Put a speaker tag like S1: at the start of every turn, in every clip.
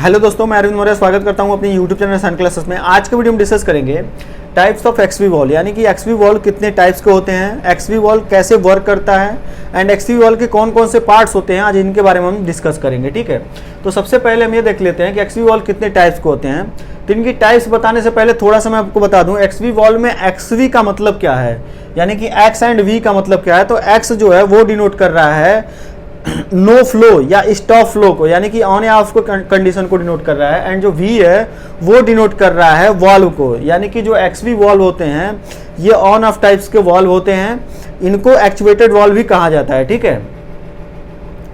S1: Hello दोस्तों, मैं अरविंद मौर्य स्वागत करता हूं अपने यूट्यूब चैनल सन क्लासेस में। आज के वीडियो में डिस्कस करेंगे टाइप्स ऑफ एक्सवी वॉल, यानी कि एक्सवी वॉल कितने टाइप्स के होते हैं, एक्सवी वॉल कैसे वर्क करता है एंड एक्सवी वॉल के कौन कौन से पार्ट्स होते हैं। आज इनके बारे में हम डिस्कस करेंगे, ठीक है। तो सबसे पहले हम ये देख लेते हैं कि एक्सवी वॉल कितने टाइप्स के होते हैं। तो इनकी टाइप्स बताने से पहले थोड़ा सा मैं आपको बता दूं एक्सवी वॉल में एक्सवी का मतलब क्या है, यानी कि एक्स एंड वी का मतलब क्या है। तो एक्स जो है वो डिनोट कर रहा है नो फ्लो या स्टॉप फ्लो को, यानी कि ऑन या ऑफ को कंडीशन को डिनोट कर रहा है। एंड जो वी है वो डिनोट कर रहा है वॉल्व को, यानी कि जो एक्सवी वॉल्व होते हैं ये ऑन ऑफ टाइप्स के वॉल्व होते हैं, इनको एक्चुएटेड वॉल्व भी कहा जाता है, ठीक है।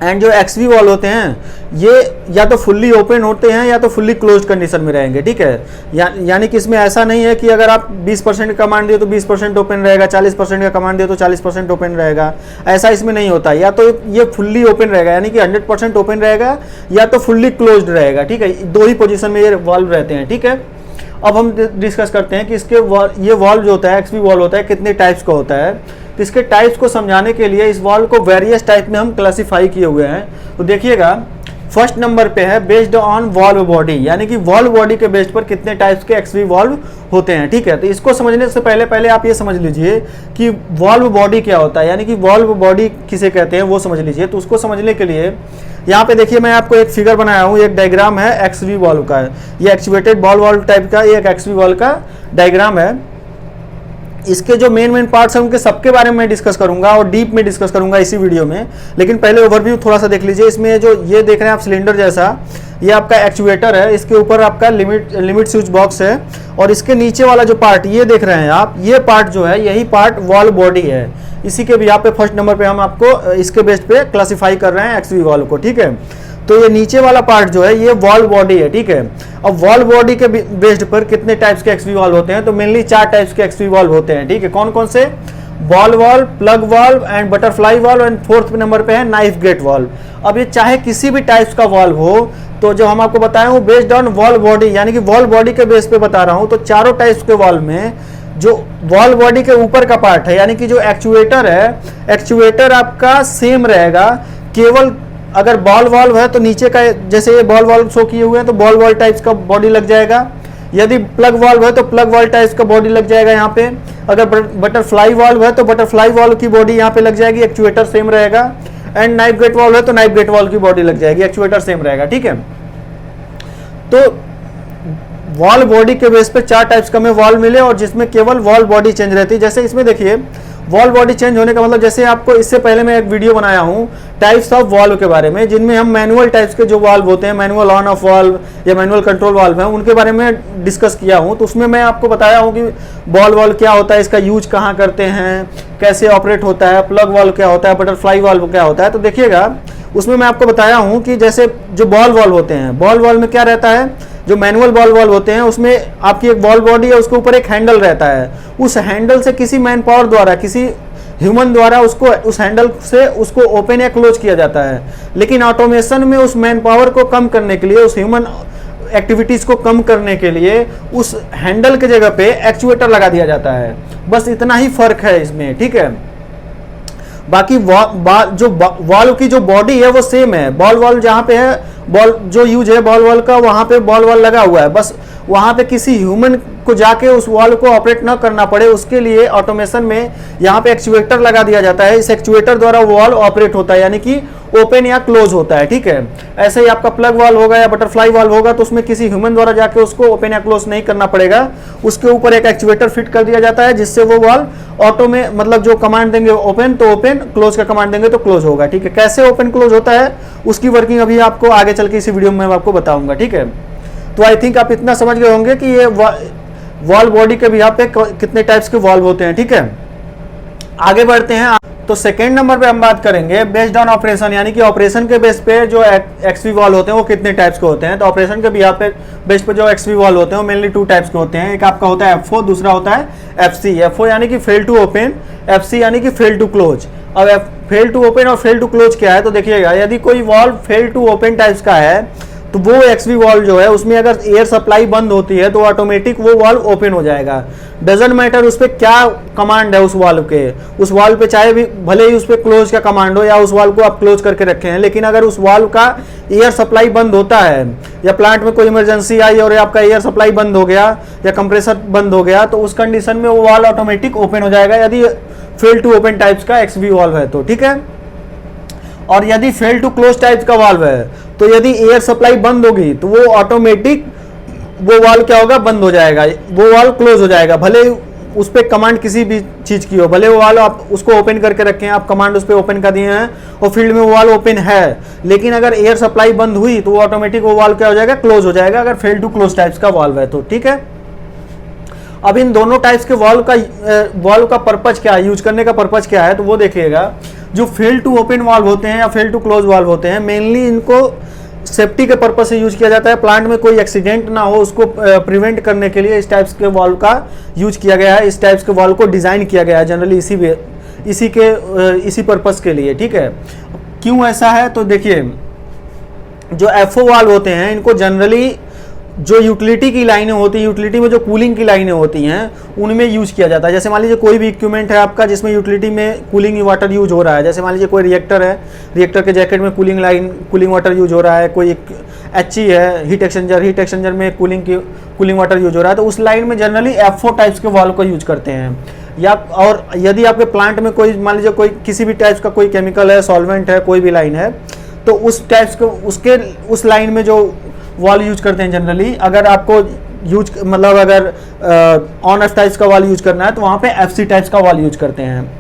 S1: एंड जो एक्सवी वॉल होते हैं ये या तो फुल्ली ओपन होते हैं या तो फुल्ली क्लोज्ड कंडीशन में रहेंगे, ठीक है। यानी कि इसमें ऐसा नहीं है कि अगर आप 20% का कमांड दिए तो 20% ओपन रहेगा, 40% का कमांड दिए तो 40% ओपन रहेगा, ऐसा इसमें नहीं होता। या तो ये फुल्ली ओपन रहेगा यानी कि 100% ओपन रहेगा, या तो फुल्ली क्लोज्ड रहेगा, ठीक है। दो ही पोजिशन में ये वॉल्व रहते हैं, ठीक है। अब हम डिस्कस करते हैं कि इसके ये वॉल्व जो होता है एक्सवी वॉल्व होता है कितने टाइप्स का होता है। तो इसके टाइप्स को समझाने के लिए इस वॉल्व को वेरियस टाइप में हम क्लासिफाई किए हुए हैं। तो देखिएगा फर्स्ट नंबर पे है बेस्ड ऑन वॉल्व बॉडी, यानी कि वॉल्व बॉडी के बेस्ड पर कितने टाइप्स के एक्सवी वॉल्व होते हैं, ठीक है। तो इसको समझने से पहले आप ये समझ लीजिए कि वॉल्व बॉडी क्या होता है, यानी कि वॉल्व बॉडी किसे कहते हैं वो समझ लीजिए। तो उसको समझने के लिए यहाँ पे देखिए मैं आपको एक फिगर बनाया हूँ, एक डायग्राम है एक्सवी वॉल्व का। ये एक्चुएटेड बॉल वॉल्व टाइप का एक एक्सवी वॉल्व का डायग्राम है। इसके जो मेन पार्ट्स हैं उनके सबके बारे में मैं डिस्कस करूंगा और डीप में डिस्कस करूंगा इसी वीडियो में। लेकिन पहले ओवरव्यू थोड़ा सा देख लीजिए। इसमें जो ये देख रहे हैं आप सिलेंडर जैसा, ये आपका एक्चुएटर है, इसके ऊपर आपका लिमिट स्विच बॉक्स है, और इसके नीचे वाला जो पार्ट ये देख रहे हैं आप, ये पार्ट जो है यही पार्ट वॉल्व बॉडी है। इसी के भी यहाँ पे फर्स्ट नंबर पे हम आपको इसके बेस्ड पे क्लासिफाई कर रहे हैं एक्सवी वॉल्व को, ठीक है। तो ये नीचे वाला पार्ट जो है ये वॉल्व बॉडी है, ठीक है। अब वॉल्व बॉडी के बेस्ड पर कितने टाइप्स के एक्सवी वॉल्व होते हैं, तो मेनली 4 टाइप्स के एक्सवी वॉल्व होते हैं, ठीक है। कौन कौन से? Ball valve, plug valve and butterfly valve, and fourth number पे है नाइफ गेट वॉल्व। अब ये चाहे किसी भी टाइप्स का वॉल्व हो, तो जो हम आपको बताए हूँ बेस्ड ऑन वॉल्व बॉडी, यानी कि वॉल्व बॉडी के बेस पे बता रहा हूँ। तो चारों टाइप्स के वॉल्व में जो वॉल्व बॉडी के ऊपर का पार्ट है, यानी कि जो एक्चुएटर है, एक्चुएटर आपका सेम रहेगा। केवल अगर बॉल वॉल्व है तो नीचे का, जैसे ये बॉल वॉल्व शो किए हुए हैं तो बॉल वॉल्व टाइप्स का बॉडी लग जाएगा। यदि प्लग वॉल्व है तो प्लग वॉल्व टाइप्स का बॉडी लग जाएगा यहाँ पे। अगर बटरफ्लाई वॉल्व है तो बटरफ्लाई वॉल्व की बॉडी यहाँ पे लग जाएगी, एक्चुएटर सेम रहेगा। एंड नाइफ गेट वॉल्व है तो नाइफ गेट वॉल्व की बॉडी लग जाएगी, एक्चुएटर सेम रहेगा, ठीक है। तो वॉल्व बॉडी के बेस पे 4 टाइप्स का में वॉल्व मिले, और जिसमें केवल वॉल्व बॉडी चेंज रहती है। जैसे इसमें देखिए वॉल्व बॉडी चेंज होने का मतलब, जैसे आपको इससे पहले मैं एक वीडियो बनाया हूँ टाइप्स ऑफ वॉल्व के बारे में, जिनमें हम मैनुअल टाइप्स के जो वॉल्व होते हैं, मैनुअल ऑन ऑफ वॉल्व या मैनुअल कंट्रोल वॉल्व है, उनके बारे में डिस्कस किया हूँ। तो उसमें मैं आपको बताया हूँ कि बॉल वॉल्व क्या होता है, इसका यूज कहाँ करते हैं, कैसे ऑपरेट होता है, प्लग वॉल्व क्या होता है, बटरफ्लाई वॉल्व क्या होता है। तो देखिएगा उसमें मैं आपको बताया हूँ कि जैसे जो बॉल वॉल्व होते हैं, बॉल वॉल्व में क्या रहता है, जो मैनुअल बॉल वॉल्व होते हैं उसमें आपकी एक बॉल बॉडी है, उसके ऊपर एक हैंडल रहता है। उस हैंडल से किसी मैन पावर द्वारा, किसी ह्यूमन द्वारा उसको, उस हैंडल से उसको ओपन या क्लोज किया जाता है। लेकिन ऑटोमेशन में उस मैन पावर को कम करने के लिए, उस ह्यूमन एक्टिविटीज को कम करने के लिए उस हैंडल के जगह पे एक्चुएटर लगा दिया जाता है। बस इतना ही फर्क है इसमें, ठीक है। बाकी जो वॉल्व की जो बॉडी है वो सेम है। बॉल वॉल्व जहाँ पे है, बॉल जो यूज है बॉल वॉल्व का, वहाँ पे बॉल वॉल्व लगा हुआ है। बस वहाँ पे किसी ह्यूमन को जाके उस वॉल्व को ऑपरेट ना करना पड़े, उसके लिए ऑटोमेशन में यहाँ पे एक्चुएटर लगा दिया जाता है। इस एक्चुएटर द्वारा वॉल्व ऑपरेट होता है, यानी कि ओपन या क्लोज होता है, ठीक है। ऐसे ही आपका प्लग वॉल्व होगा या बटरफ्लाई वॉल्व होगा तो उसमें किसी ह्यूमन द्वारा जाके उसको ओपन या क्लोज नहीं करना पड़ेगा, उसके ऊपर एक एक्चुएटर फिट कर दिया जाता है, जिससे वो वॉल्व ऑटो में, मतलब जो कमांड देंगे ओपन तो ओपन, क्लोज का कमांड देंगे तो क्लोज होगा, ठीक है। कैसे ओपन क्लोज होता है उसकी वर्किंग अभी आपको आगे चल के इसी वीडियो में मैं आपको बताऊंगा, ठीक है। तो आई थिंक आप इतना समझ गए होंगे कि ये वॉल्व बॉडी के भी यहाँ पे कितने टाइप्स के वॉल्व होते हैं, ठीक है। आगे बढ़ते हैं। तो सेकेंड नंबर पे हम बात करेंगे बेस्ड ऑन ऑपरेशन, यानी कि ऑपरेशन के बेस पे जो एक्सवी वॉल्व होते हैं वो कितने टाइप्स के होते हैं। तो ऑपरेशन के भी यहाँ पे बेस पे जो एक्सवी वॉल्व होते हैं वो मेनली 2 टाइप्स के होते हैं। एक आपका होता है FO, दूसरा होता है FC। FO यानी कि फेल टू ओपन, FC यानी कि फेल टू क्लोज। अब फेल टू ओपन और फेल टू क्लोज क्या है, तो देखिएगा यदि कोई valve fail to open types का है तो वो एक्सवी वॉल्व जो है उसमें अगर एयर सप्लाई बंद होती है तो ऑटोमेटिक वो वॉल्व ओपन हो जाएगा। डजेंट मैटर उस पर क्या कमांड है उस वाल्व के, उस वाल्व पे चाहे भी भले ही उस पर क्लोज का कमांड हो या उस वाल्व को आप क्लोज करके रखे हैं, लेकिन अगर उस वाल्व का एयर सप्लाई बंद होता है या प्लांट में कोई इमरजेंसी आई और आपका एयर सप्लाई बंद हो गया या कंप्रेसर बंद हो गया, तो उस कंडीशन में वो वाल्व ऑटोमेटिक ओपन हो जाएगा यदि फेल टू ओपन टाइप्स का एक्सवी वाल्व है तो, ठीक है। और यदि फेल टू क्लोज टाइप का वाल्व है तो यदि एयर सप्लाई बंद होगी तो वो ऑटोमेटिक वो वाल्व क्या होगा, बंद हो जाएगा, वो वाल्व क्लोज हो जाएगा। भले उस पर कमांड किसी भी चीज़ की हो, भले वो वाल्व आप उसको ओपन करके रखें, आप कमांड उस पर ओपन कर दिए हैं और फील्ड में वो वाल्व ओपन है, लेकिन अगर एयर सप्लाई बंद हुई तो वो ऑटोमेटिक वो वाल्व क्या हो जाएगा, क्लोज हो जाएगा, अगर फेल टू क्लोज टाइप्स का वाल्व है तो, ठीक है। अब इन दोनों टाइप्स के वाल्व का पर्पज क्या है, यूज करने का पर्पज क्या है, तो वो देखिएगा। जो फेल टू ओपन वाल्व होते हैं या फेल टू क्लोज वाल्व होते हैं, मेनली इनको सेफ्टी के पर्पज से यूज किया जाता है। प्लांट में कोई एक्सीडेंट ना हो उसको प्रिवेंट करने के लिए इस टाइप्स के वाल्व का यूज किया गया है, इस टाइप्स के वाल्व को डिजाइन किया गया है जनरली इसी पर्पज के लिए, ठीक है। क्यों ऐसा है, तो देखिए जो एफओ वाल्व होते हैं इनको जनरली जो यूटिलिटी की लाइनें होती हैं, यूटिलिटी में जो कूलिंग की लाइनें होती हैं उनमें यूज किया जाता है। जैसे मान लीजिए कोई भी इक्विपमेंट है आपका जिसमें यूटिलिटी में कूलिंग वाटर यूज हो रहा है, जैसे मान लीजिए कोई रिएक्टर है, रिएक्टर के जैकेट में कूलिंग वाटर यूज हो रहा है, कोई एचई है, हीट एक्सचेंजर में कूलिंग वाटर यूज हो रहा है, तो उस लाइन में जनरली एफओ टाइप्स के वाल्व को यूज करते हैं। या और यदि आपके प्लांट में कोई मान लीजिए कोई किसी भी टाइप्स का कोई केमिकल है, सॉल्वेंट है, कोई भी लाइन है, तो उस टाइप्स को उस लाइन में जो वाल्व यूज करते हैं जनरली, अगर आपको यूज मतलब अगर ऑन एफ टाइप्स का वाल्व यूज करना है तो वहाँ पे एफसी टाइप्स का वाल्व यूज करते हैं।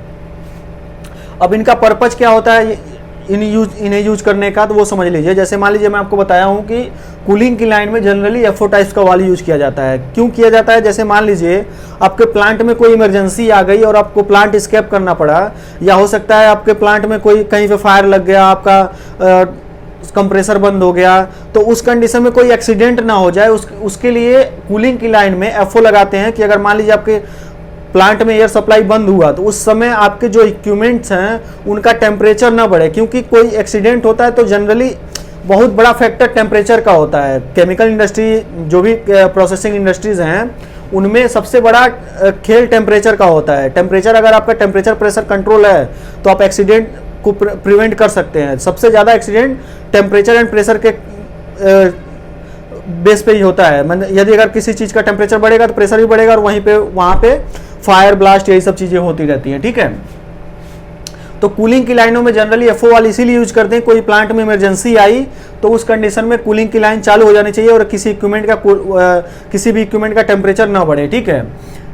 S1: अब इनका पर्पज क्या होता है इन्हें यूज करने का, तो वो समझ लीजिए। जैसे मान लीजिए मैं आपको बताया हूँ कि कूलिंग की लाइन में जनरली एफओ टाइप्स का वाल्व यूज किया जाता है। क्यों किया जाता है, जैसे मान लीजिए आपके प्लांट में कोई इमरजेंसी आ गई और आपको प्लांट स्केप करना पड़ा, या हो सकता है आपके प्लांट में कोई कहीं पे फायर लग गया, आपका कंप्रेसर बंद हो गया, तो उस कंडीशन में कोई एक्सीडेंट ना हो जाए उसके लिए कूलिंग की लाइन में एफओ लगाते हैं कि अगर मान लीजिए आपके प्लांट में एयर सप्लाई बंद हुआ तो उस समय आपके जो इक्विपमेंट्स हैं उनका टेम्परेचर ना बढ़े, क्योंकि कोई एक्सीडेंट होता है तो जनरली बहुत बड़ा फैक्टर टेम्परेचर का होता है। केमिकल इंडस्ट्री, जो भी प्रोसेसिंग इंडस्ट्रीज हैं, उनमें सबसे बड़ा खेल टेम्परेचर का होता है। टेम्परेचर, अगर आपका टेम्परेचर प्रेशर कंट्रोल है तो आप एक्सीडेंट को प्रिवेंट कर सकते हैं। सबसे ज़्यादा एक्सीडेंट टेम्परेचर एंड प्रेशर के बेस पे ही होता है। मतलब यदि अगर किसी चीज़ का टेम्परेचर बढ़ेगा तो प्रेशर भी बढ़ेगा और वहाँ पे फायर ब्लास्ट यही सब चीज़ें होती रहती हैं, ठीक है। तो कूलिंग की लाइनों में जनरली एफओ वाल इसीलिए यूज करते हैं, कोई प्लांट में इमरजेंसी आई तो उस कंडीशन में कूलिंग की लाइन चालू हो जानी चाहिए और किसी भी इक्विपमेंट का टेम्परेचर ना बढ़े, ठीक है।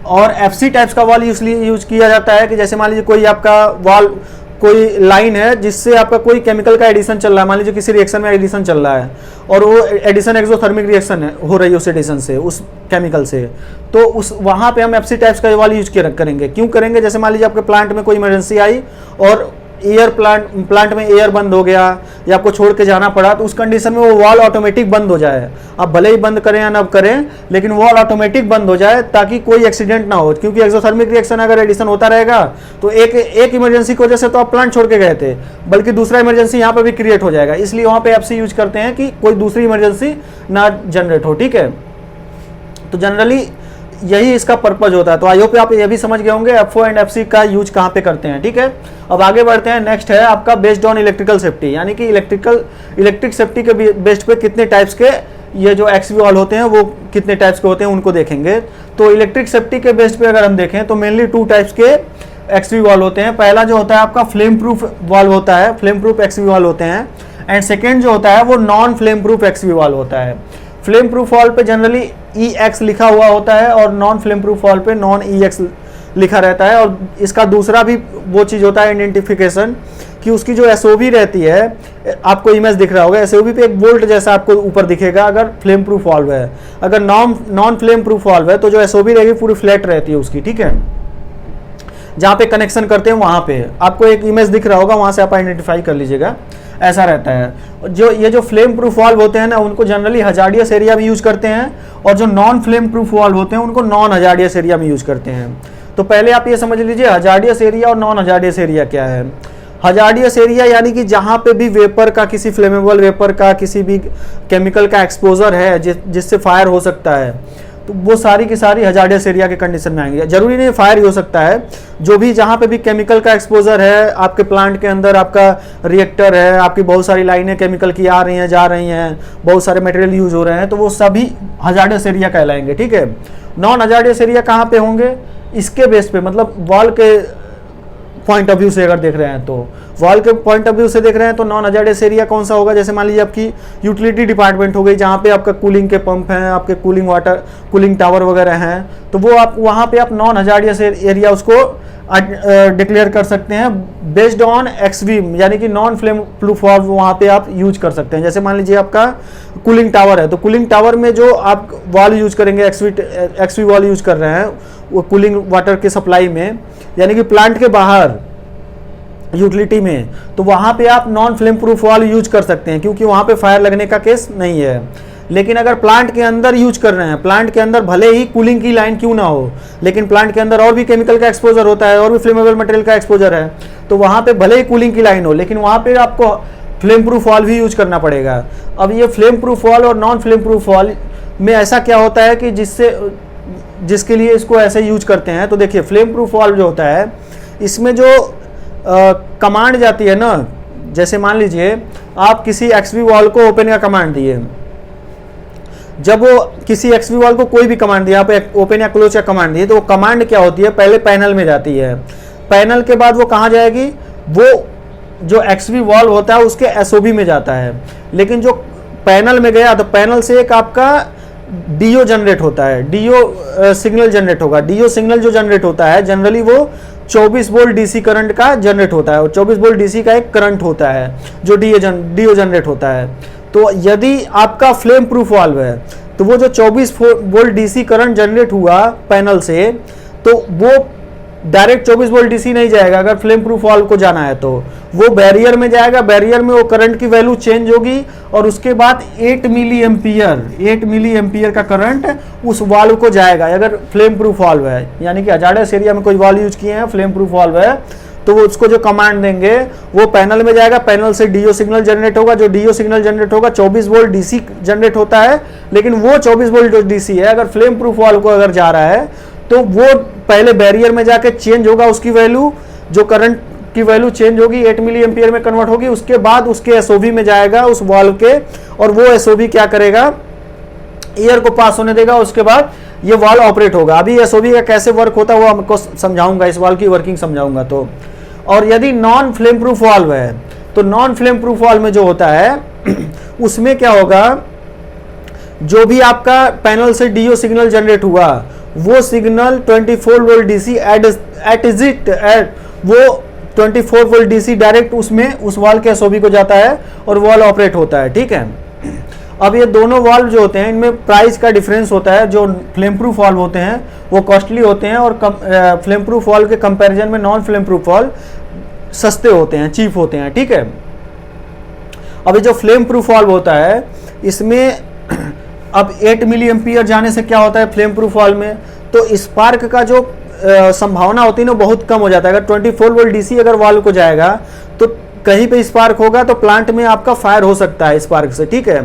S1: और एफसी टाइप्स का वाल इसलिए यूज किया जाता है कि जैसे मान लीजिए कोई आपका वाल, कोई लाइन है जिससे आपका कोई केमिकल का एडिशन चल रहा है, मान लीजिए किसी रिएक्शन में एडिशन चल रहा है और वो एडिशन एक्सोथर्मिक रिएक्शन हो रही है उस एडिशन से, उस केमिकल से, तो उस वहाँ पे हम एफसी टाइप्स का वाल यूज करेंगे। क्यों करेंगे, जैसे मान लीजिए आपके प्लांट में कोई इमरजेंसी आई और प्लांट में एयर बंद हो गया या आपको छोड़ के जाना पड़ा, तो उस कंडीशन में वो वॉल ऑटोमेटिक बंद हो जाए। आप भले ही बंद करें या ना करें, लेकिन वॉल ऑटोमेटिक बंद हो जाए ताकि कोई एक्सीडेंट ना हो। क्योंकि एक्सोथर्मिक रिएक्शन अगर एडिशन होता रहेगा तो एक इमरजेंसी की वजह से तो आप प्लांट छोड़ के गए थे, बल्कि दूसरा इमरजेंसी यहाँ पर भी क्रिएट हो जाएगा। इसलिए वहाँ पे एफसी यूज करते हैं कि कोई दूसरी इमरजेंसी ना जनरेट हो, ठीक है। तो जनरली यही इसका पर्पज होता है। तो आई होप आप ये भी समझ गए होंगे एफओ एंड एफसी का यूज कहाँ पे करते हैं, ठीक है। अब आगे बढ़ते हैं। नेक्स्ट है आपका बेस्ड ऑन इलेक्ट्रिकल सेफ्टी, यानी कि इलेक्ट्रिक सेफ्टी के बेस्ड पे कितने टाइप्स के ये जो एक्सवी वाल्व होते हैं वो कितने टाइप्स के होते हैं उनको देखेंगे। तो इलेक्ट्रिक सेफ्टी के बेस्ड पे अगर हम देखें तो मेनली 2 टाइप्स के एक्सवी वाल्व होते हैं। पहला जो होता है आपका फ्लेम प्रूफ वाल्व होता है, फ्लेम प्रूफ एक्सवी वाल्व होते हैं। एंड सेकेंड जो होता है वो non flame proof XV valve होता है। फ्लेम प्रूफ वाल्व पे जनरली EX लिखा हुआ होता है और नॉन फ्लेम प्रूफ वाल्व पे नॉन EX लिखा रहता है। और इसका दूसरा भी वो चीज़ होता है आइडेंटिफिकेशन, कि उसकी जो SOB रहती है, आपको इमेज दिख रहा होगा, SOB पे एक बोल्ट जैसा आपको ऊपर दिखेगा अगर फ्लेम प्रूफ वाल्व है। अगर नॉन फ्लेम प्रूफ वाल्व है तो जो SOB रहेगी पूरी फ्लैट रहती है उसकी, ठीक है। जहाँ पे कनेक्शन करते हैं वहाँ पे आपको एक इमेज दिख रहा होगा, वहाँ से आप आइडेंटिफाई कर लीजिएगा, ऐसा रहता है। ये जो फ्लेम प्रूफ वाल्व होते हैं ना, उनको जनरली हजार्डियस एरिया में यूज करते हैं, और जो नॉन फ्लेम प्रूफ वाल्व होते हैं उनको नॉन हजार्डियस एरिया में यूज करते हैं। तो पहले आप ये समझ लीजिए हजार्डियस एरिया और नॉन हजार्डियस एरिया क्या है। हजार्डियस एरिया यानी कि जहां पे भी वेपर का, किसी फ्लेमेबल वेपर का, किसी भी केमिकल का एक्सपोजर है जिससे फायर हो सकता है, तो वो सारी की सारी हजार्डियस एरिया के कंडीशन में आएंगे। जरूरी नहीं फायर ही हो सकता है, जो भी जहां पे भी केमिकल का एक्सपोजर है, आपके प्लांट के अंदर आपका रिएक्टर है, आपकी बहुत सारी लाइनें केमिकल की आ रही हैं, जा रही हैं, बहुत सारे मटेरियल यूज हो रहे हैं, तो वो सभी हजार्डियस एरिया कहलाएंगे। ठीक है, नॉन हजार्डियस एरिया कहाँ पे होंगे, इसके बेस पे, मतलब वॉल के पॉइंट ऑफ व्यू से अगर देख रहे हैं, तो वॉल के पॉइंट ऑफ व्यू से देख रहे हैं तो नॉन हजार्डियस एरिया कौन सा होगा, जैसे मान लीजिए आपकी यूटिलिटी डिपार्टमेंट हो गई, जहाँ पे आपका कूलिंग के पंप हैं, आपके कूलिंग वाटर, कूलिंग टावर वगैरह हैं, तो वो आप वहाँ पे आप नॉन हजार्डियस एरिया उसको डिक्लेयर कर सकते हैं बेस्ड ऑन एक्सवी, यानी कि नॉन फ्लेम प्रूफ वॉल वहाँ पे आप यूज कर सकते हैं। जैसे मान लीजिए आपका कूलिंग टावर है, तो कूलिंग टावर में जो आप वॉल यूज करेंगे, एक्सवी वॉल यूज कर रहे हैं, वो कूलिंग वाटर के सप्लाई में, यानी कि प्लांट के बाहर यूटिलिटी में, तो वहाँ पे आप non flame proof wall use कर सकते हैं, क्योंकि वहाँ पे फायर लगने का केस नहीं है। लेकिन अगर प्लांट के अंदर यूज कर रहे हैं, प्लांट के अंदर भले ही कूलिंग की लाइन क्यों ना हो, लेकिन प्लांट के अंदर और भी केमिकल का एक्सपोजर होता है, और भी फ्लेमेबल मटेरियल का एक्सपोजर है, तो वहाँ पे भले ही कूलिंग की लाइन हो, लेकिन वहाँ पे आपको फ्लेम प्रूफ वॉल भी यूज करना पड़ेगा। अब ये फ्लेम प्रूफ वॉल और नॉन फ्लेम प्रूफ वॉल में ऐसा क्या होता है कि जिसके लिए इसको ऐसे यूज करते हैं, तो देखिए फ्लेम प्रूफ वॉल जो होता है, इसमें जो कमांड जाती है ना, जैसे मान लीजिए आप किसी एक्सवी वॉल को ओपन का कमांड दिए, जब वो किसी एक्सवी वॉल को कोई भी कमांड दिया, आप ओपन या क्लोज का कमांड दिए, तो वो कमांड क्या होती है, पहले पैनल में जाती है, पैनल के बाद वो कहाँ जाएगी, वो जो एक्सवी वॉल होता है उसके एसओबी में जाता है। लेकिन जो पैनल में गया, तो पैनल से एक आपका डीओ जनरेट होता है, डीओ सिग्नल जनरेट होगा। डीओ सिग्नल जो जनरेट होता है जनरली वो 24 वोल्ट डीसी करंट का जनरेट होता है, और 24 वोल्ट डीसी का एक करंट होता है जो डीओ जनरेट होता है। तो यदि आपका फ्लेम प्रूफ वाल्व है, तो वो जो 24 वोल्ट डीसी करंट जनरेट हुआ पैनल से, तो वो डायरेक्ट 24 वोल्ट डीसी नहीं जाएगा। अगर फ्लेम प्रूफ वाल्व को जाना है तो वो बैरियर में जाएगा, बैरियर में वो करंट की वैल्यू चेंज होगी, और उसके बाद 8 मिली एम्पियर का करंट उस वाल्व को जाएगा, अगर फ्लेम प्रूफ वाल्व है। यानी कि हजार्डियस एरिया में कोई वाल्व यूज किए हैं, फ्लेम प्रूफ वाल्व है, तो वो उसको जो कमांड देंगे वो पैनल में जाएगा, पैनल से डीओ सिग्नल जनरेट होगा, जो डीओ सिग्नल जनरेट होगा 24 वोल्ट डीसी जनरेट होता है। लेकिन वो 24 वोल्ट जो डीसी है, अगर फ्लेम प्रूफ वाल्व को अगर जा रहा है, तो वो पहले बैरियर में जाके चेंज होगा, उसकी वैल्यू, जो करंट की वैल्यू चेंज होगी, 8 मिली एम्पियर में कन्वर्ट होगी, उसके बाद उसके एसओबी में जाएगा उस वाल्व के, और वो एसओबी क्या करेगा, एयर को पास होने देगा, उसके बाद ये वाल्व ऑपरेट होगा। अभी एसओबी का कैसे वर्क होता है वो हमको समझाऊंगा, इस वाल्व की वर्किंग समझाऊंगा। तो और यदि नॉन फ्लेम प्रूफ वाल्व है, तो नॉन फ्लेम प्रूफ वाल्व में जो होता है उसमें क्या होगा, जो भी आपका पैनल से डीओ सिग्नल जनरेट हुआ, वो सिग्नल 24 वोल्ट डीसी वो 24 वोल्ट डीसी डायरेक्ट उसमें उस वाल्व के एसओबी को जाता है और वाल्व ऑपरेट होता है। ठीक है, अब ये दोनों वाल्व जो होते हैं इनमें प्राइस का डिफरेंस होता है। जो फ्लेम प्रूफ वाल्व होते हैं वो कॉस्टली होते हैं, और फ्लेम प्रूफ वाल्व के कंपैरिजन में नॉन फ्लेम प्रूफ वाल्व सस्ते होते हैं, चीप होते हैं। ठीक है, अब जो फ्लेम प्रूफ वाल्व होता है इसमें अब 8 मिली एम्पियर जाने से क्या होता है फ्लेम प्रूफ वाल्व में, तो स्पार्क का जो संभावना होती है ना बहुत कम हो जाता है। अगर 24 वोल्ट डीसी अगर वाल्व को जाएगा तो कहीं पे स्पार्क होगा तो प्लांट में आपका फायर हो सकता है स्पार्क से। ठीक है,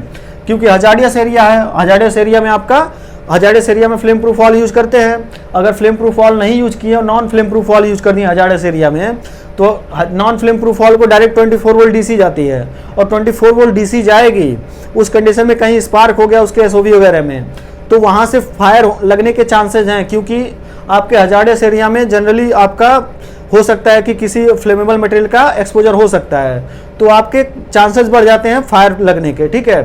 S1: क्योंकि हजार्डियस एरिया है, हजार्डियस एरिया में आपका हजार्डियस एरिया में फ्लेम प्रूफ वाल्व यूज करते हैं। अगर फ्लेम प्रूफ वाल्व नहीं यूज किए और non flame proof valve use कर दिए हजार्डियस एरिया में, तो नॉन फ्लेम प्रूफ वाल्व को डायरेक्ट 24 वोल्ट डीसी जाती है, और 24 वोल्ट डीसी जाएगी, उस कंडीशन में कहीं स्पार्क हो गया उसके एसओबी वगैरह में, तो वहां से फायर लगने के चांसेस हैं। क्योंकि आपके हजार्डियस एरिया में जनरली आपका हो सकता है कि किसी फ्लेमेबल मटेरियल का एक्सपोजर हो सकता है, तो आपके चांसेस बढ़ जाते हैं फायर लगने के। ठीक है,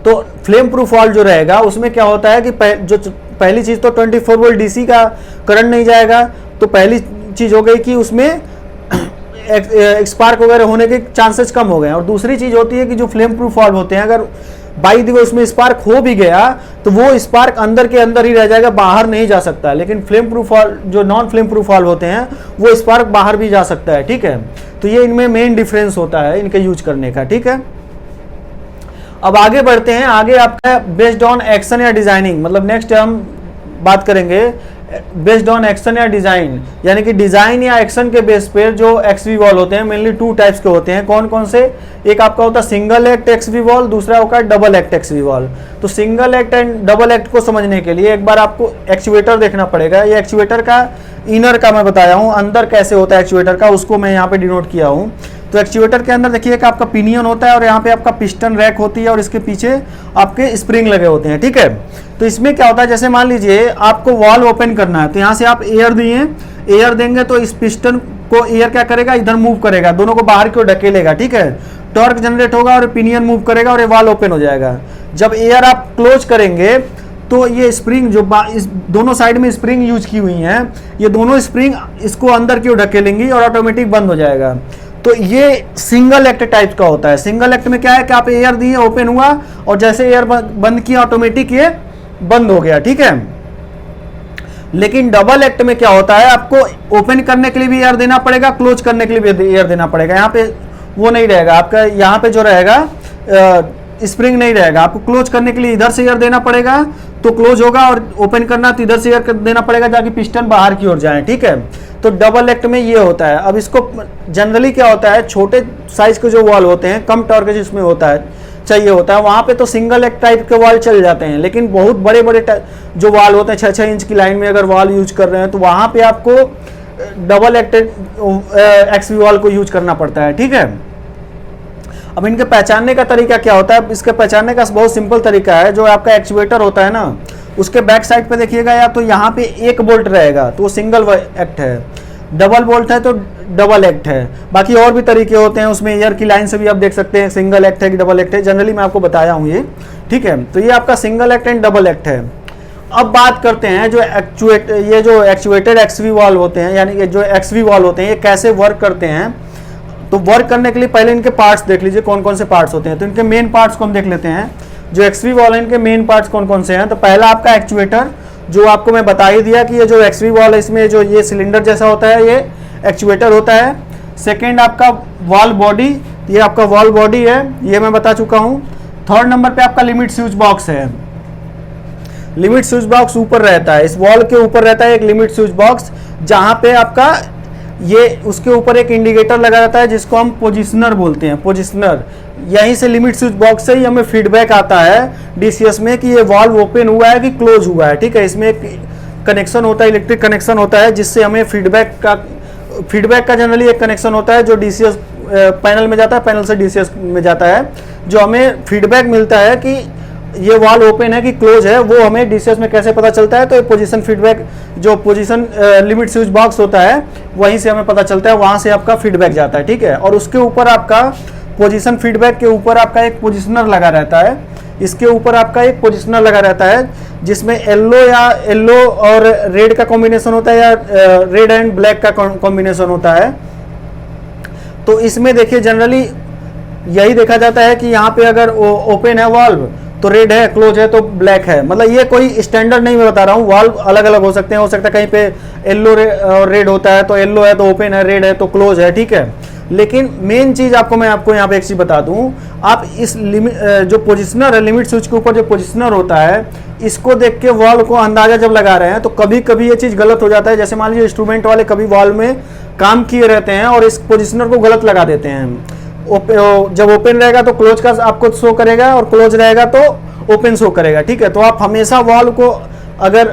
S1: तो फ्लेम प्रूफ वाल्व जो रहेगा उसमें क्या होता है कि पहली चीज तो 24 वोल्ट डीसी का करंट नहीं जाएगा, तो पहली चीज हो गई कि उसमें स्पार्क वगैरह होने के चांसेस कम हो गए। और दूसरी चीज होती है कि जो फ्लेम प्रूफ वाल्व होते हैं, अगर बाई द वे उसमें स्पार्क हो भी गया तो वो स्पार्क अंदर के अंदर ही रह जाएगा, बाहर नहीं जा सकता। लेकिन फ्लेम प्रूफ वाल्व, जो नॉन फ्लेम प्रूफ वाल्व होते हैं, वो स्पार्क बाहर भी जा सकता है। ठीक है, तो ये इनमें मेन डिफरेंस होता है इनके यूज करने का। ठीक है, अब आगे बढ़ते हैं। आगे आपका बेस्ड ऑन एक्शन या डिजाइनिंग, मतलब नेक्स्ट हम बात करेंगे बेस्ड ऑन एक्शन या डिजाइन, यानी कि डिजाइन या एक्शन के बेस पे जो एक्सवी वॉल होते हैं मेनली 2 टाइप्स के होते हैं। कौन कौन से? एक आपका होता है सिंगल एक्ट एक्सवी वॉल, दूसरा होगा डबल एक्ट एक्सवी वॉल। तो single act and double act को समझने के लिए एक बार आपको एक्चुएटर देखना पड़ेगा। ये एक्चुएटर का इनर का मैं बताया हूँ, अंदर कैसे होता है एक्चुएटर का, उसको मैं यहाँ पे डिनोट किया हूँ। तो एक्चुएटर के अंदर देखिए कि आपका पिनियन होता है और यहाँ पे आपका पिस्टन रैक होती है और इसके पीछे आपके स्प्रिंग लगे होते हैं, ठीक है। तो इसमें क्या होता है, जैसे मान लीजिए आपको वॉल्व ओपन करना है, तो यहाँ से आप एयर दिए, एयर देंगे तो इस पिस्टन को एयर क्या करेगा, इधर मूव करेगा, दोनों को बाहर की ओर ढकेलेगा, ठीक है। टॉर्क जनरेट होगा और पिनियन मूव करेगा और ये वॉल्व ओपन हो जाएगा। जब एयर आप क्लोज करेंगे तो ये स्प्रिंग जो इस दोनों साइड में स्प्रिंग यूज की हुई हैं, ये दोनों स्प्रिंग इसको अंदर की ओर ढकेलेंगी और ऑटोमेटिक बंद हो जाएगा। तो ये सिंगल एक्ट टाइप का होता है। सिंगल एक्ट में क्या है कि आप एयर दिए, ओपन हुआ और जैसे एयर बंद किया ऑटोमेटिक ये बंद हो गया, ठीक है। लेकिन डबल एक्ट में क्या होता है, आपको ओपन करने के लिए भी एयर देना पड़ेगा, क्लोज करने के लिए भी एयर देना पड़ेगा। यहाँ पे वो नहीं रहेगा आपका, यहाँ पे जो रहेगा स्प्रिंग नहीं रहेगा, आपको क्लोज करने के लिए इधर से एयर देना पड़ेगा तो क्लोज होगा, और ओपन करना तो इधर से एयर देना पड़ेगा ताकि पिस्टन बाहर की ओर जाए, ठीक है। तो डबल एक्ट में ये होता है। अब इसको जनरली क्या होता है, छोटे साइज के जो वॉल होते हैं, कम टॉर्क जिसमें होता है चाहिए होता है, वहाँ पे तो सिंगल एक्ट टाइप के वॉल चल जाते हैं। लेकिन बहुत बड़े बड़े जो वॉल होते हैं 6-6 इंच की लाइन में अगर वॉल यूज कर रहे हैं तो वहाँ पे आपको डबल एक्ट एक्सवी वॉल को यूज करना पड़ता है, ठीक है। अब इनके पहचानने का तरीका क्या होता है, इसके पहचानने का बहुत सिंपल तरीका है। जो आपका एक्चुएटर होता है ना, उसके बैक साइड पे देखिएगा, या तो यहाँ पे एक बोल्ट रहेगा तो वो सिंगल एक्ट है, डबल बोल्ट है तो डबल एक्ट है। बाकी और भी तरीके होते हैं, उसमें एयर की लाइन से भी आप देख सकते हैं सिंगल एक्ट है कि डबल एक्ट है। जनरली मैं आपको बताया हूँ ये, ठीक है। तो ये आपका single act and double act है। अब बात करते हैं जो एक्चुएटेड एक्सवी वॉल होते हैं, यानी कि जो एक्सवी वॉल होते हैं, ये कैसे वर्क करते हैं। तो वर्क करने के लिए पहले इनके पार्ट्स देख लीजिए कौन कौन से पार्ट्स होते हैं। तो इनके मेन पार्ट्स को हम देख लेते हैं। जो एक्सवी वॉल है इनके मेन पार्ट्स कौन कौन से हैं। तो पहला आपका एक्चुएटर, जो आपको मैं बता ही दिया कि ये जो एक्सवी वॉल है इसमें जो ये सिलेंडर जैसा होता है ये एक्चुएटर होता है। सेकेंड आपका वॉल बॉडी, ये आपका वॉल बॉडी है, ये मैं बता चुका हूँ। थर्ड नंबर पे आपका लिमिट स्विच बॉक्स है। लिमिट स्विच बॉक्स ऊपर रहता है, इस वॉल के ऊपर रहता है एक लिमिट स्विच बॉक्स, जहाँ पे आपका ये उसके ऊपर एक इंडिकेटर लगा रहता है जिसको हम पोजिशनर बोलते हैं। पोजिशनर, यहीं से लिमिट स्विच बॉक्स से ही हमें फीडबैक आता है डीसीएस में कि ये वॉल्व ओपन हुआ है कि क्लोज हुआ है, ठीक है। इसमें एक कनेक्शन होता है, इलेक्ट्रिक कनेक्शन होता है, जिससे हमें फीडबैक का जनरली एक कनेक्शन होता है जो डीसीएस पैनल में जाता है, पैनल से डीसीएस में जाता है, जो हमें फीडबैक मिलता है कि ये वॉल ओपन है कि क्लोज है। वो हमें डीसीएस में कैसे पता चलता है, तो ये पोजीशन फीडबैक, जो पोजीशन लिमिट स्विच बॉक्स होता है वहीं से हमें पता चलता है, वहां से आपका फीडबैक जाता है, ठीक है। और उसके ऊपर आपका पोजीशन फीडबैक के ऊपर आपका एक पोजिशनर लगा रहता है, इसके ऊपर आपका एक पोजिशनर लगा रहता है जिसमें येलो और रेड का कॉम्बिनेशन होता है, या रेड एंड ब्लैक का कॉम्बिनेशन होता है। तो इसमें देखिए जनरली यही देखा जाता है कि यहाँ पे अगर ओपन है वॉल्व तो रेड है, क्लोज है तो ब्लैक है। मतलब ये कोई स्टैंडर्ड नहीं मैं बता रहा हूँ, वॉल्व अलग अलग हो सकते हैं। हो सकता है कहीं पे येलो और रेड होता है तो येलो है तो ओपन है, रेड है तो क्लोज है, ठीक है। लेकिन मेन चीज मैं आपको यहाँ पे एक चीज बता दूं, आप इस जो पोजिशनर है, लिमिट स्विच के ऊपर जो पोजिशनर होता है, इसको देख के वॉल्व को अंदाजा जब लगा रहे हैं तो कभी कभी ये चीज गलत हो जाता है। जैसे मान लीजिए इंस्ट्रूमेंट वाले कभी वॉल्व में काम किए रहते हैं और इस पोजिशनर को गलत लगा देते हैं। जब ओपन रहेगा तो क्लोज का आपको शो करेगा और क्लोज रहेगा तो ओपन शो करेगा, ठीक है। तो आप हमेशा वॉल्व को, अगर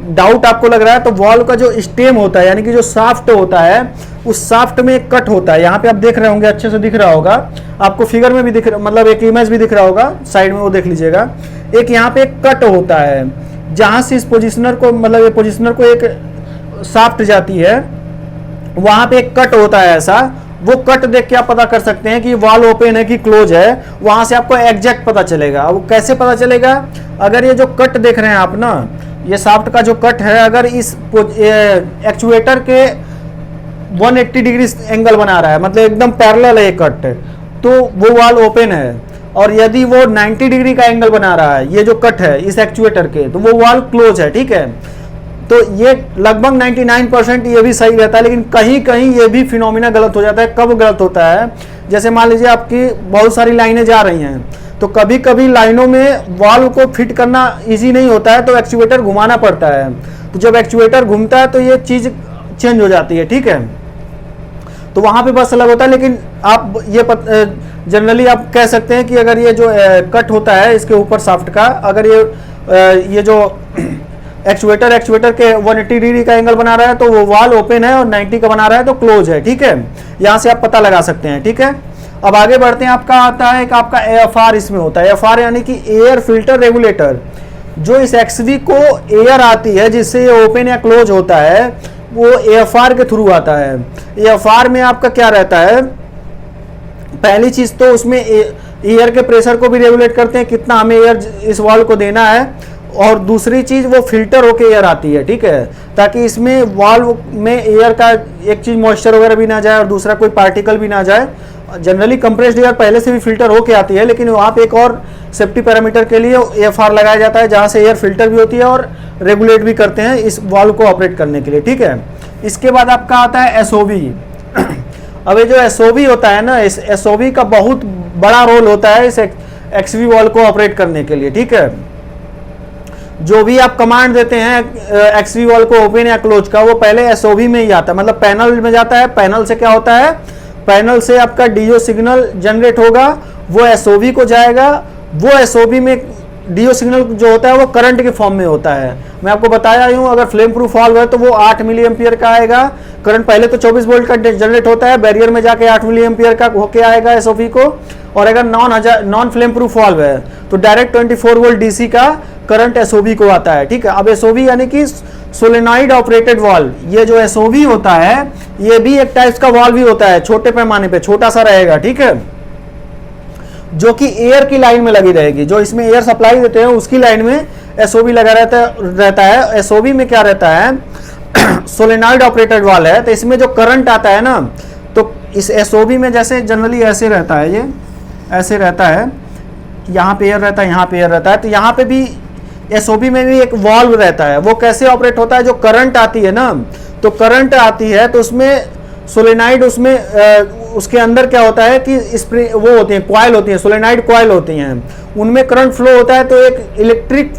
S1: डाउट आपको लग रहा है तो वॉल्व का जो स्टेम होता है, यानी कि जो शाफ्ट होता है, उस शाफ्ट में एक कट होता है। यहाँ पे आप देख रहे होंगे, अच्छे से दिख रहा होगा आपको, फिगर में भी दिख रहा, मतलब एक इमेज भी दिख रहा होगा साइड में, वो देख लीजिएगा। एक यहाँ पे एक कट होता है जहां से इस पोजिशनर को, मतलब ये पोजिशनर को एक शाफ्ट जाती है, वहां पे एक कट होता है ऐसा। वो कट देख के आप पता कर सकते हैं कि वॉल्व ओपन है कि क्लोज है, वहां से आपको एग्जैक्ट पता चलेगा। वो कैसे पता चलेगा, अगर ये जो कट देख रहे हैं आप ना, ये शाफ्ट का जो कट है, अगर इस एक्चुएटर के 180 डिग्री एंगल बना रहा है, मतलब एकदम पैरेलल है ये कट, तो वो वॉल्व ओपन है। और यदि वो 90 डिग्री का एंगल बना रहा है, ये जो कट है इस एक्चुएटर के, तो वो वॉल्व क्लोज है, ठीक है। तो ये लगभग 99% ये भी सही रहता है, लेकिन कहीं कहीं ये भी फिनोमिना गलत हो जाता है। कब गलत होता है, जैसे मान लीजिए आपकी बहुत सारी लाइनें जा रही हैं, तो कभी कभी लाइनों में वॉल्व को फिट करना इजी नहीं होता है, तो एक्चुएटर घुमाना पड़ता है। तो जब एक्चुएटर घूमता है तो ये चीज़ चेंज हो जाती है, ठीक है। तो वहाँ पे बस अलग होता है, लेकिन आप ये जनरली आप कह सकते हैं कि अगर ये जो कट होता है इसके ऊपर शाफ्ट का, अगर ये जो एक्चुएटर के 180 डिग्री का एंगल बना रहा है तो वो वाल ओपन है, और 90 का बना रहा है तो क्लोज है, ठीक है। यहाँ से आप पता लगा सकते हैं, ठीक है। अब आगे बढ़ते हैं। आपका आता है कि आपका AFR इसमें होता है। AFR यानी कि एयर फिल्टर रेगुलेटर। जो इस XV को एयर आती है जिससे ये ओपन या क्लोज होता है, वो AFR के थ्रू आता है। AFR में आपका क्या रहता है, पहली चीज तो उसमें एयर के प्रेशर को भी रेगुलेट करते हैं, कितना हमें एयर इस वाल्व को देना है, और दूसरी चीज वो फिल्टर होके एयर आती है, ठीक है, ताकि इसमें वाल्व में एयर का एक चीज मॉइस्चर वगैरह भी ना जाए और दूसरा कोई पार्टिकल भी ना जाए। जनरली कंप्रेस्ड एयर पहले से भी फिल्टर होके आती है, लेकिन वहाँ पे एक और सेफ्टी पैरामीटर के लिए AFR लगाया जाता है, जहाँ से एयर फिल्टर भी होती है और रेगुलेट भी करते हैं इस वाल्व को ऑपरेट करने के लिए, ठीक है। इसके बाद आपका आता है SOV। अब ये जो SOV होता है ना, इस SOV का बहुत बड़ा रोल होता है इस XV वाल्व को ऑपरेट करने के लिए, ठीक है। जो भी आप कमांड देते हैं XV वाल्व को ओपन या क्लोज का, वो पहले SOV में ही आता है, मतलब पैनल में जाता है। पैनल से क्या होता है, पैनल से आपका DO सिग्नल जनरेट होगा, वो SOV को जाएगा। वो SOV में DO सिग्नल जो होता है वो करंट के फॉर्म में होता है। मैं आपको बताया हूँ, अगर फ्लेम प्रूफ वाल्व है तो वो 8 मिली एम्पियर का आएगा करंट। पहले तो 24 वोल्ट का जनरेट होता है, बैरियर में जाके 8 मिली एम्पियर का होके आएगा SOV को। और अगर नॉन फ्लेम प्रूफ वाल्व है तो डायरेक्ट 24 वोल्ट DC का करंट SOV को आता है, ठीक है। अब SOV यानी कि सोलेनॉइड ऑपरेटेड वाल्व। ये जो SOV होता है ये भी एक टाइप का वाल्व ही होता है, छोटे पैमाने पे, छोटा सा रहेगा, ठीक है, जो कि एयर की लाइन में लगी रहेगी। जो इसमें एयर सप्लाई देते हैं उसकी लाइन में SOV लगा रहता है। SOV में क्या रहता है, सोलेनॉइड ऑपरेटेड वाल्व है, तो इसमें जो करंट आता है ना, तो इस SOV में जैसे जनरली ऐसे रहता है, ये ऐसे रहता है, यहाँ पे एयर रहता है, यहाँ पे एयर रहता है, तो यहाँ पे भी SOV में भी एक वाल्व रहता है। वो कैसे ऑपरेट होता है, जो करंट आती है ना, तो करंट आती है तो उसमें सोलेनाइड, उसमें उसके अंदर क्या होता है कि वो होती हैं, कॉइल होती हैं, सोलेनाइड कॉइल होती हैं, उनमें करंट फ्लो होता है, तो एक इलेक्ट्रिक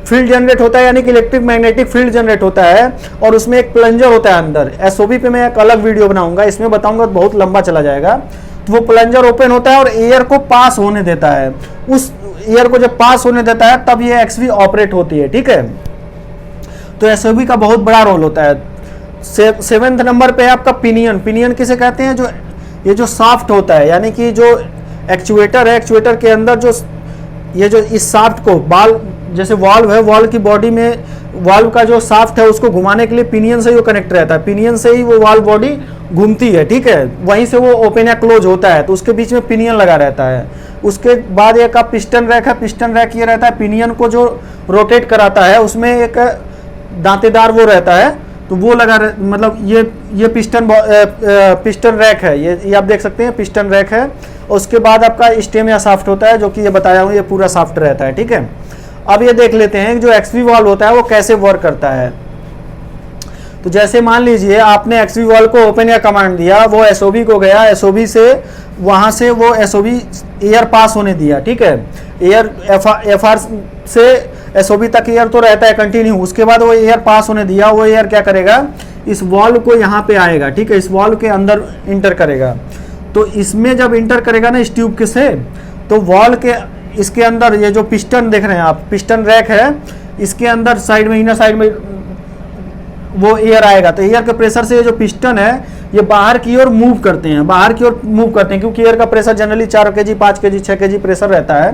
S1: फील्ड जनरेट होता है, यानी कि इलेक्ट्रिक मैग्नेटिक फील्ड जनरेट होता है, और उसमें एक प्लंजर होता है अंदर। SOV पे मैं एक अलग वीडियो बनाऊंगा, इसमें बताऊंगा तो बहुत लंबा चला जाएगा। तो वो प्लंजर ओपन होता है और एयर को पास होने देता है। उस एयर को जब पास होने देता है तब ये XV ऑपरेट होती है, ठीक है। तो SOV का बहुत बड़ा रोल होता है। 7वें नंबर पे आपका पिनियन। पिनियन किसे कहते हैं, जो ये जो शाफ्ट होता है, यानी कि जो एक्चुएटर है, एक्चुएटर के अंदर जो ये जो इस शाफ्ट को बाल, जैसे वाल्व है, वाल्व की बॉडी में वाल्व का जो शाफ्ट है उसको घुमाने के लिए पिनियन से ही वो कनेक्ट रहता है। पिनियन से ही वो वाल्व बॉडी घूमती है, ठीक है, वहीं से वो ओपन या क्लोज होता है, तो उसके बीच में पिनियन लगा रहता है। उसके बाद एक आप पिस्टन रैक है। पिस्टन रैक ये रहता है पिनियन को जो रोटेट कराता है, उसमें एक दांतेदार वो रहता है, तो वो लगा, मतलब ये पिस्टन रैक है, ये आप देख सकते हैं, पिस्टन रैक है। और उसके बाद आपका स्टेम या शाफ्ट होता है, जो कि ये बताया हूँ, ये पूरा शाफ्ट रहता है, ठीक है। अब ये देख लेते हैं जो XV वाल्व होता है वो कैसे वर्क करता है। तो जैसे मान लीजिए आपने XV वाल्व को ओपन या कमांड दिया, वो SOV को गया, SOV से वहाँ से वो SOV एयर पास होने दिया, ठीक है। एयर FR से SOV तक एयर तो रहता है कंटिन्यू, उसके बाद वो एयर पास होने दिया, वो एयर क्या करेगा, इस वाल्व को यहाँ पे आएगा, ठीक है, इस वाल्व के अंदर इंटर करेगा। तो इसमें जब इंटर करेगा ना इस ट्यूब के से, तो वाल्व के इसके अंदर ये जो पिस्टन देख रहे हैं आप, पिस्टन रैक है, इसके अंदर साइड में, इनर साइड में वो एयर आएगा। तो एयर के प्रेशर से ये जो पिस्टन है ये बाहर की ओर मूव करते हैं, बाहर की ओर मूव करते हैं, क्योंकि एयर का pressure generally 4 kg, 5 kg, 6 kg pressure रहता है।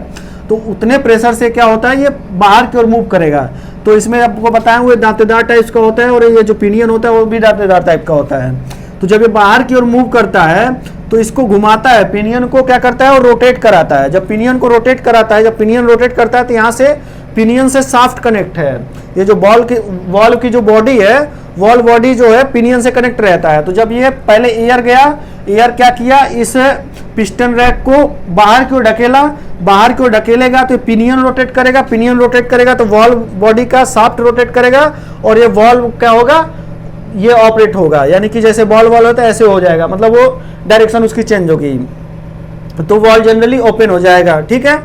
S1: तो उतने प्रेशर से क्या होता है, ये बाहर की ओर मूव करेगा। तो इसमें आपको बताया हुआ दांतेदार टाइप का होता है, और ये जो पिनियन होता है वो भी दांतेदार टाइप का होता है। तो जब ये बाहर की ओर मूव करता है तो इसको घुमाता है, पिनियन को क्या करता है, और रोटेट कराता है। जब पिनियन को रोटेट कराता है, जब पिनियन रोटेट करता है, तो यहाँ से पिनियन से शाफ्ट कनेक्ट है। ये जो वाल्व की जो बॉडी है, वाल्व बॉडी जो है पिनियन से कनेक्ट रहता है। तो जब ये पहले एयर गया, एयर क्या किया, इस पिस्टन रैक को बाहर की ओर ढकेला, बाहर की ओर ढकेलेगा तो पिनियन रोटेट करेगा, पिनियन रोटेट करेगा तो वाल्व बॉडी का शाफ्ट रोटेट करेगा, और ये वाल्व क्या होगा, ये ऑपरेट होगा, यानी कि जैसे बॉल होता है ऐसे हो जाएगा, मतलब वो डायरेक्शन उसकी चेंज होगी, तो वॉल्व जनरली ओपन हो जाएगा, ठीक है।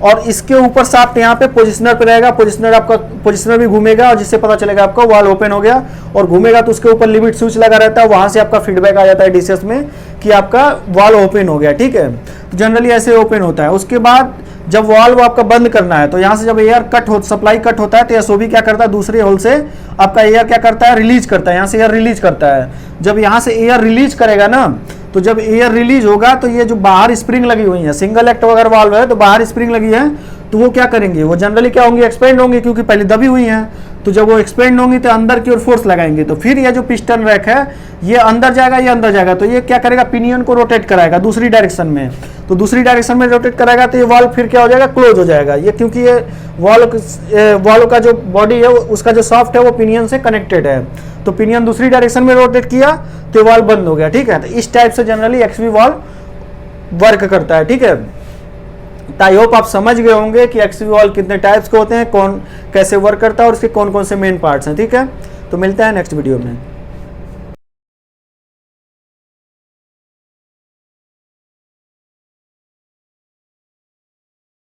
S1: और इसके ऊपर शाफ्ट यहाँ पे पोजिशनर पे रहेगा, पोजिशनर भी घूमेगा और जिससे पता चलेगा आपको वॉल ओपन हो गया, और घूमेगा तो उसके ऊपर लिमिट स्विच लगा रहता है, वहां से आपका फीडबैक आ जाता है डीसीएस में कि आपका वॉल ओपन हो गया। ठीक है, तो जनरली ऐसे ओपन होता है। उसके बाद जब वॉल्व आपका बंद करना है तो यहाँ से जब एयर सप्लाई कट होता है तो एसओबी क्या करता है, दूसरे होल से आपका एयर क्या करता है, रिलीज करता है, यहाँ से एयर रिलीज करता है। जब यहाँ से एयर रिलीज करेगा ना, तो जब एयर रिलीज होगा तो ये जो बाहर स्प्रिंग लगी हुई है, सिंगल एक्ट अगर वाल्व है तो बाहर स्प्रिंग लगी है, तो वो क्या करेंगे, वो जनरली क्या होंगी, एक्सपेंड होंगी, क्योंकि पहले दबी हुई हैं। तो जब वो एक्सपेंड होंगी तो अंदर की ओर फोर्स लगाएंगे, तो फिर ये जो पिस्टन रैक है ये अंदर जाएगा, ये अंदर जाएगा, तो ये क्या करेगा, पिनियन को रोटेट कराएगा दूसरी डायरेक्शन में। तो दूसरी डायरेक्शन में रोटेट कराएगा तो ये वॉल्व फिर क्या हो जाएगा, क्लोज हो जाएगा। ये क्योंकि ये वॉल्व का जो बॉडी है उसका जो सॉफ्ट है वो पिनियन से कनेक्टेड है, तो पिनियन दूसरी डायरेक्शन में रोटेट किया तो वॉल्व बंद हो गया। ठीक है, तो इस टाइप से जनरली एक्सवी वॉल्व वर्क करता है। ठीक है, तो आई होप आप समझ गए होंगे कि एक्सवी वॉल्व कितने टाइप्स के होते हैं, कौन कैसे वर्क करता है और इसके कौन कौन से मेन पार्ट्स हैं। ठीक है, तो मिलते हैं नेक्स्ट वीडियो में।